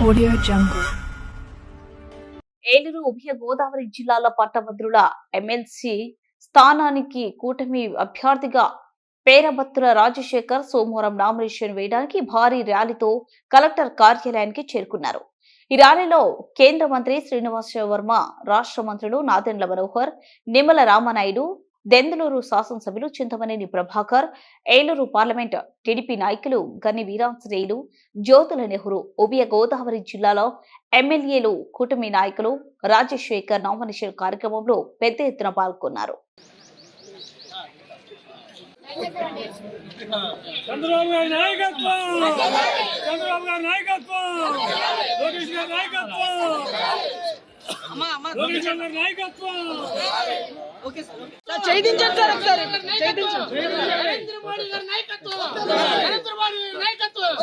Audio Jungle. Eluru ఉభయ గోదావరి జిల్లాల పట్టభద్రుల ఎమ్మెల్సీ స్థానానికి కూటమి అభ్యర్థిగా పేరబత్తుల రాజశేఖర్ సోమవారం నామినేషన్ వేయడానికి భారీ ర్యాలీతో కలెక్టర్ కార్యాలయానికి చేరుకున్నారు. ఈ ర్యాలీలో కేంద్ర మంత్రి శ్రీనివాస్ వర్మ, రాష్ట్ర మంత్రులు నాదెండ్ల మనోహర్, నిమ్మల రామనాయుడు, దెందులూరు శాసనసభ్యులు చింతమనేని ప్రభాకర్, ఏలూరు పార్లమెంట్ టీడీపీ నాయకులు గని వీరాంజనేయులు, జ్యోతుల నెహ్రూ, ఉభయ గోదావరి జిల్లాలో ఎమ్మెల్యేలు, కూటమి నాయకులు రాజశేఖర్ నామినేషన్ కార్యక్రమంలో పెద్ద ఎత్తున పాల్గొన్నారు. చంద్రబాబు గారి నాయకత్వం, చంద్రబాబు గారి నాయకత్వం, లోకేష్ గారి నాయకత్వం, లోకేష్ గారి నాయకత్వం. చేయించండి సార్ ఒకసారి నరేంద్ర మోడీ గారి నాయకత్వం, నరేంద్ర మోడీ గారి నాయకత్వం.